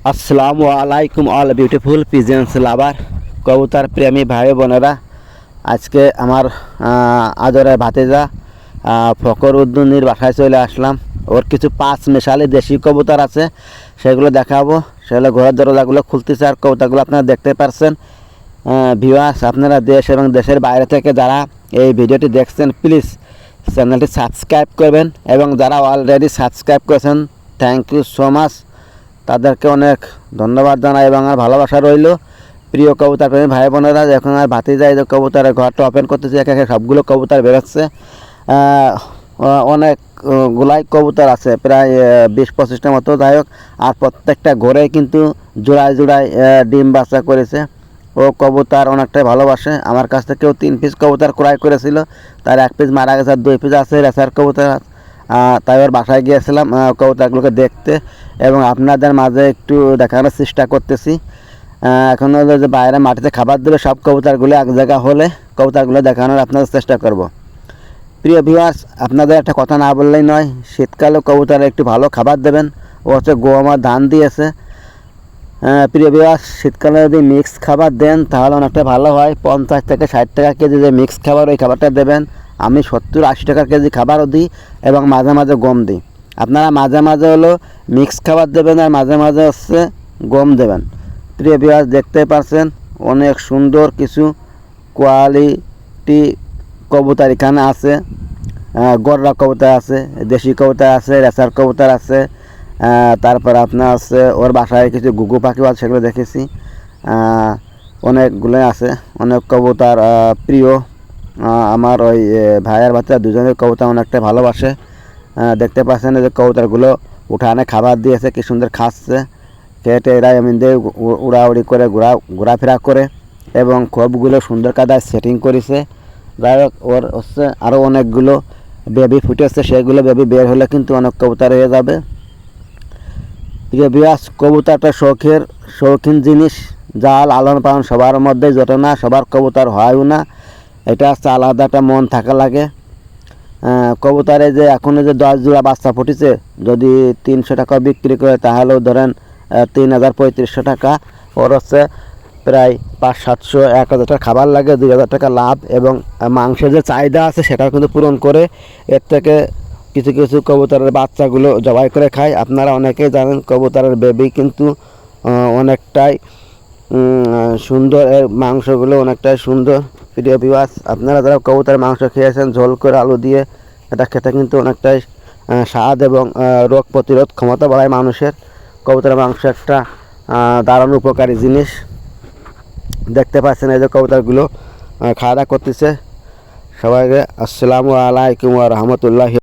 আসসালামু আলাইকুম all beautiful pigeons লাভার কবুতর প্রেমী ভাই বোনেরা। আজকে আমার আদরের ভাতিজা ফকর উদ্দিনের বাসায় চলে আসলাম। ওর কিছু পাঁচ মেশালি দেশি কবুতর আছে, সেগুলো দেখাবো। সেগুলো ঘরের দরজাগুলো খুলতেছে আর কবুতরগুলো আপনারা দেখতে পাচ্ছেন। ভিউয়ার্স, আপনারা দেশ এবং দেশের বাইরে থেকে যারা এই ভিডিওটি দেখছেন প্লিজ চ্যানেলটি সাবস্ক্রাইব করবেন, এবং যারা অলরেডি সাবস্ক্রাইব করেছেন থ্যাংক ইউ সো মাচ, তাদেরকে অনেক ধন্যবাদ জানাই এবং আর ভালোবাসা রইল। প্রিয় কবুতর প্রেমী ভাই বোনেরা, এখন আর ভাতিজা এই যে কবুতরের ঘরটা ওপেন করতেছে, একে একে সবগুলো কবুতর বেরোচ্ছে। অনেকগুলাই কবুতর আছে, প্রায় 20-25টার মতো। যাই হোক, আর প্রত্যেকটা ঘরে কিন্তু জোড়ায় জোড়ায় ডিম বাচ্চা করেছে। ও কবুতর অনেকটাই ভালোবাসে। আমার কাছ থেকেও 3 পিস কবুতর ক্রয় করেছিল, তার 1 পিস মারা গেছে আর 2 পিস আছে রেসার কবুতর। তাই ওর বাসায় গিয়েছিলাম কবুতরগুলোকে দেখতে এবং আপনাদের মাঝে একটু দেখানোর চেষ্টা করতেছি। এখন হলো যে বাইরে মাটিতে খাবার দেবে সব কবুতরগুলো এক জায়গা হলে কবুতরগুলো দেখানোর আপনাদের চেষ্টা করব। প্রিয় ভিউয়ার্স, আপনাদের একটা কথা না বললেই নয়, শীতকালে কবুতরে একটু ভালো খাবার দেবেন। ও হচ্ছে গম আর ধান দিয়েছে। প্রিয় ভিউয়ার্স, শীতকালে যদি মিক্স খাবার দেন তাহলে অনেকটা ভালো হয়। 50 থেকে 60 টাকা কেজি যে মিক্স খাবার, ওই খাবারটা দেবেন। আমি 70-80 টাকা কেজি খাবারও দিই এবং মাঝে মাঝে গম দিই। আপনারা মাঝে মাঝে হলো মিক্স খাবার দেবেন আর মাঝে মাঝে হচ্ছে গম দেবেন। প্রিয় ভিউয়ার্স, দেখতে পাচ্ছেন অনেক সুন্দর কিছু কোয়ালিটি কবুতর এখানে আছে। গররা কবুতর আছে, দেশি কবুতর আছে, রেসার কবুতর আছে। তারপর আপনার আছে ওর বাসায় কিছু গুগু পাখিও আছে, সেগুলো দেখেছি। অনেকগুলো আছে, অনেক কবুতর প্রিয়। আমার ওই ভাইয়ের বাচ্চা দুজনের কবুতর অনেকটা ভালোবাসে। দেখতে পাচ্ছেন যে কবুতরগুলো উঠানে খাবার দিয়েছে, কি সুন্দর খাচ্ছে। খেটে এরা এমনি উড়াউড়ি করে ঘোরাফেরা করে এবং খোপগুলো সুন্দর কাদায় সেটিং করেছে। যাই হোক, ওর হচ্ছে আরও অনেকগুলো বেবি ফুটেছে, সেগুলো বেবি বের হলে কিন্তু অনেক কবুতর হয়ে যাবে। প্রিয় ভিউয়ার্স, কবুতরটা শৌখিন জিনিস, যা লালন পালন সবার মধ্যেই জোটে না, সবার কবুতর হয়ও না। এটা হচ্ছে আলাদা একটা মন থাকা লাগে। কবুতরে যে এখন যে 10 জোড়া বাচ্চা ফুটেছে, যদি 300 টাকা বিক্রি করে তাহলেও ধরেন 3000-3500 টাকা। ওর হচ্ছে প্রায় 500-700-1000 টাকা খাবার লাগে, 2000 টাকা লাভ, এবং মাংসের যে চাহিদা আছে সেটাও কিন্তু পূরণ করে। এর থেকে কিছু কিছু কবুতরের বাচ্চাগুলো জবাই করে খায়। আপনারা অনেকেই জানেন কবুতরের বেবি কিন্তু অনেকটাই সুন্দর, এর মাংসগুলো অনেকটাই সুন্দর। প্রিয় ভিউয়ার্স, আপনারা যারা কবুতরের মাংস খেয়েছেন ঝোল করে আলু দিয়ে, এটা খেতে কিন্তু অনেকটাই স্বাদ এবং রোগ প্রতিরোধ ক্ষমতা বাড়ায় মানুষের। কবুতরের মাংস একটা দারুণ উপকারী জিনিস। দেখতে পাচ্ছেন এই যে কবুতরগুলো খাওয়া দাওয়া করতেছে। সবাইকে আসসালামু আলাইকুম ওয়া রাহমাতুল্লাহি।